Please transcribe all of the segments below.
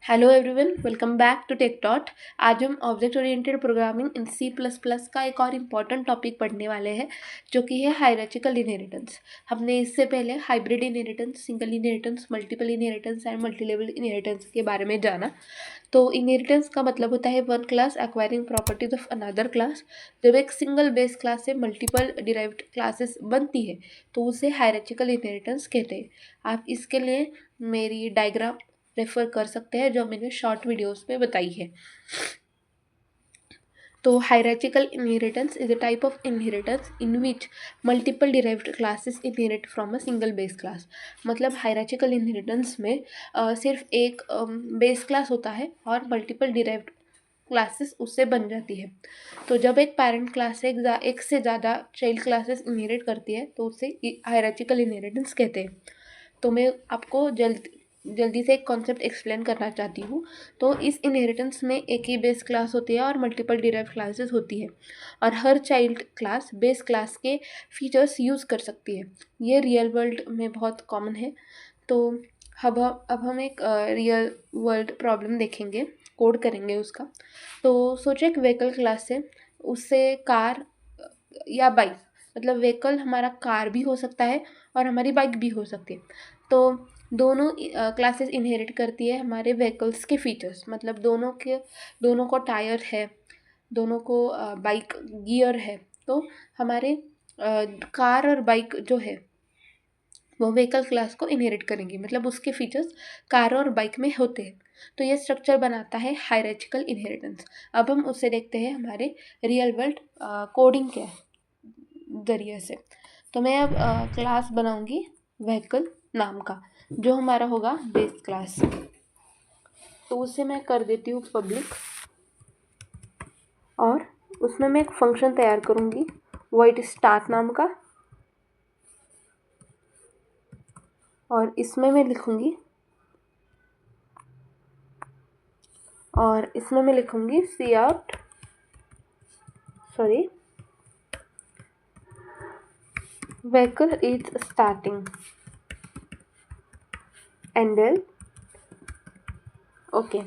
Hello everyone, welcome back to tech dot. आज हम object oriented programming in C plus plus का एक और इम्पॉर्टेंट टॉपिक पढ़ने वाले हैं, जो कि है हायरार्चिकल इनहेरिटेंस। हमने इससे पहले hybrid inheritance, single inheritance, multiple inheritance and multilevel inheritance के बारे में जाना। तो इनहेरिटेंस का मतलब होता है one class acquiring properties of another class. जब एक सिंगल बेस क्लास से मल्टीपल डिराइव्ड क्लासेस बनती है तो उसे हायरार्चिकल इनहेरिटेंस कहते हैं। आप इसके लिए मेरी डायग्राम रेफर कर सकते हैं जो मैंने शॉर्ट वीडियोस में बताई है। तो hierarchical inheritance is a type of inheritance in which multiple derived classes inherit from a single base class. मतलब हायरार्चिकल इनहेरिटेंस में सिर्फ एक बेस क्लास होता है और मल्टीपल डिराइव्ड क्लासेस उससे बन जाती है। तो जब एक पेरेंट क्लास से एक से ज़्यादा चाइल्ड क्लासेस इनहेरिट करती है तो उसे हायरार्चिकल इनहेरिटेंस कहते हैं। तो मैं आपको जल्दी से एक कॉन्सेप्ट एक्सप्लेन करना चाहती हूँ। तो इस इनहेरिटेंस में एक ही बेस क्लास होती है और मल्टीपल डिराइव्ड क्लासेस होती है, और her child class base class के फीचर्स यूज़ कर सकती है। ये रियल वर्ल्ड में बहुत कॉमन है। तो अब हम एक रियल वर्ल्ड प्रॉब्लम देखेंगे, कोड करेंगे उसका। तो सोचो एक व्हीकल क्लास है, उससे कार या बाइक, मतलब व्हीकल हमारा कार भी हो सकता है और हमारी बाइक भी हो सकती है। तो दोनों क्लासेस इनहेरिट करती है हमारे व्हीकल्स के फीचर्स। मतलब दोनों को टायर है, दोनों को बाइक गियर है। तो हमारे कार और बाइक जो है वो व्हीकल क्लास को इनहेरिट करेंगी, मतलब उसके फीचर्स कार और बाइक में होते हैं। तो ये स्ट्रक्चर बनाता है हायरार्चिकल इनहेरिटेंस। अब हम उसे देखते हैं हमारे रियल वर्ल्ड कोडिंग के जरिए से। तो मैं अब क्लास बनाऊंगी व्हीकल नाम का, जो हमारा होगा बेस क्लास। तो उसे मैं कर देती हूँ पब्लिक, और उसमें मैं एक फंक्शन तैयार करूँगी वॉइड स्टार्ट नाम का, और इसमें मैं लिखूँगी cout, sorry, vehicle is starting endl. Okay,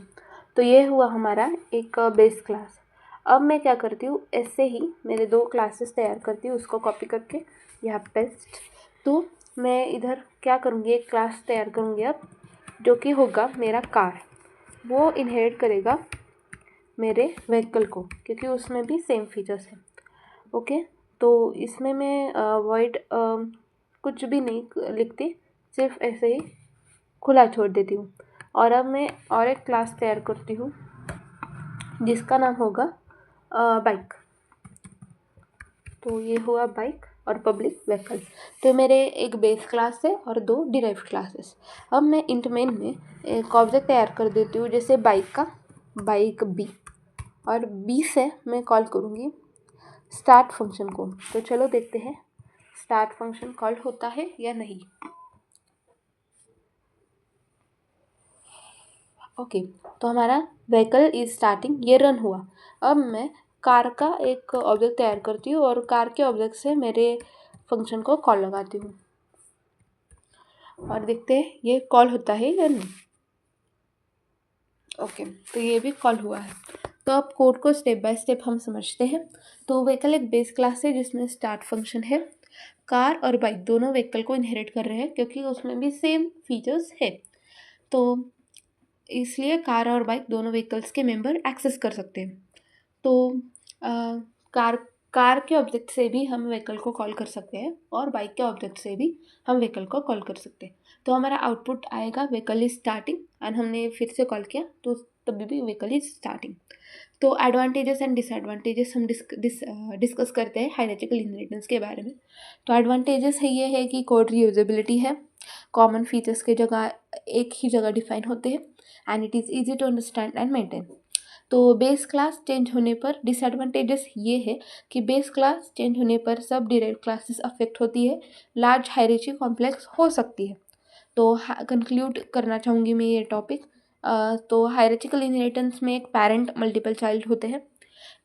तो ये हुआ हमारा एक बेस क्लास। अब मैं क्या करती हूँ, ऐसे ही मेरे दो क्लासेस तैयार करती हूँ, उसको कॉपी करके यहाँ पेस्ट। तो मैं इधर क्या करूँगी, एक क्लास तैयार करूँगी अब, जो कि होगा मेरा कार। वो इनहेरिट करेगा मेरे व्हीकल को, क्योंकि उसमें भी सेम फीचर्स हैं। ओके, तो इसमें मैं वॉइड कुछ भी नहीं लिखती, सिर्फ ऐसे ही खुला छोड़ देती हूँ। और अब मैं और एक क्लास तैयार करती हूँ जिसका नाम होगा बाइक। तो ये हुआ बाइक और पब्लिक व्हीकल। तो मेरे एक बेस क्लास है और दो डिराइव्ड क्लासेस। अब मैं इंट मेन में एक ऑब्जेक्ट तैयार कर देती हूँ, जैसे बाइक का, बाइक बी, और बी से मैं कॉल करूँगी स्टार्ट फंक्शन को। तो चलो देखते हैं स्टार्ट फंक्शन कॉल होता है या नहीं। ओके, तो हमारा व्हीकल इज स्टार्टिंग ये रन हुआ। अब मैं कार का एक ऑब्जेक्ट तैयार करती हूँ और कार के ऑब्जेक्ट से मेरे फंक्शन को कॉल लगाती हूँ, और देखते हैं ये कॉल होता है या नहीं। ओके, तो ये भी कॉल हुआ है। तो अब कोड को स्टेप बाय स्टेप हम समझते हैं। तो व्हीकल एक बेस क्लास है जिसमें स्टार्ट फंक्शन है। कार और बाइक दोनों व्हीकल को इनहेरिट कर रहे हैं क्योंकि उसमें भी सेम फीचर्स है। तो इसलिए कार और बाइक दोनों व्हीकल्स के मेंबर एक्सेस कर सकते हैं। तो कार कार के ऑब्जेक्ट से भी हम व्हीकल को कॉल कर सकते हैं और बाइक के ऑब्जेक्ट से भी हम व्हीकल को कॉल कर सकते हैं। तो हमारा आउटपुट आएगा व्हीकल इज स्टार्टिंग, एंड हमने फिर से कॉल किया तो तभी भी व्हीकल इज स्टार्टिंग। तो एडवांटेजेस एंड डिसएडवांटेजेस हम डिस्कस करते हैं हायरार्चिकल इनहेरिटेंस के बारे में। तो एडवांटेजेस है ये है कि कोड रीयूजेबिलिटी है, कॉमन फीचर्स के जगह एक ही जगह डिफाइन होते हैं, and it is easy to understand and maintain. तो बेस क्लास चेंज होने पर डिसएडवांटेजेस ये है कि बेस क्लास चेंज होने पर सब डिराइव्ड क्लासेस अफेक्ट होती है, लार्ज हायरार्ची कॉम्प्लेक्स हो सकती है। तो कंक्लूड करना चाहूँगी मैं ये टॉपिक। तो हायरार्चिकल इनहेरिटेंस में एक पेरेंट मल्टीपल चाइल्ड होते हैं।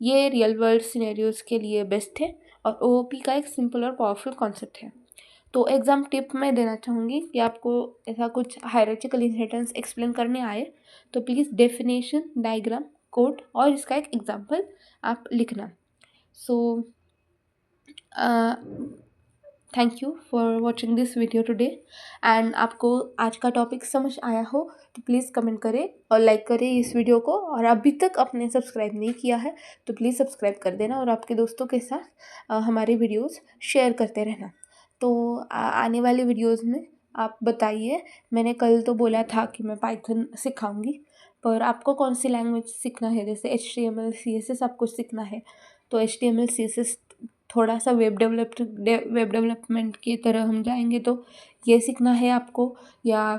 ये रियल वर्ल्ड सिनेरियोज के लिए बेस्ट है और ओओपी का एक सिंपल और पावरफुल कॉन्सेप्ट है। तो एग्ज़ाम टिप मैं देना चाहूँगी कि आपको ऐसा कुछ हायरार्चिकल इनहेरिटेंस एक्सप्लेन करने आए तो प्लीज़ डेफिनेशन, डायग्राम, कोड और इसका एक एग्जांपल आप लिखना। So thank you for watching this video today and आपको आज का टॉपिक समझ आया हो तो प्लीज़ कमेंट करें और लाइक करें इस वीडियो को, और अभी तक आपने सब्सक्राइब नहीं किया है तो प्लीज़ सब्सक्राइब कर देना और आपके दोस्तों के साथ हमारे वीडियोस शेयर करते रहना। तो आने वाले वीडियोस में आप बताइए, मैंने कल तो बोला था कि मैं पाइथन सिखाऊंगी, पर आपको कौन सी लैंग्वेज सीखना है? जैसे HTML CSS आपको सीखना है तो HTML CSS थोड़ा सा वेब डेवलपमेंट की तरह हम जाएंगे तो ये सीखना है आपको, या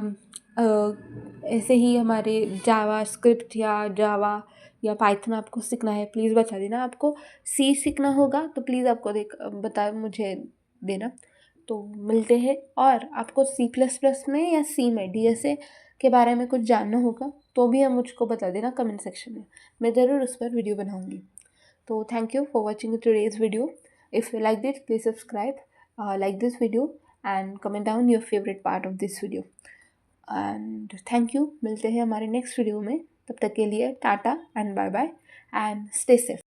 ऐसे ही हमारे जावा स्क्रिप्ट या जावा या पाइथन आपको सीखना है, प्लीज़ बता देना। आपको सी सीखना होगा तो प्लीज़ आपको बता मुझे देना। तो मिलते हैं, और आपको C++ में या सी में DSA के बारे में कुछ जानना होगा तो भी हम मुझको बता देना कमेंट सेक्शन में, मैं ज़रूर उस पर वीडियो बनाऊँगी। So thank you for watching today's video. If you liked it, please subscribe, like this video and comment down your favorite part of this video. And thank you. मिलते हैं हमारे next video में, तब तक के लिए tata and bye bye and stay safe.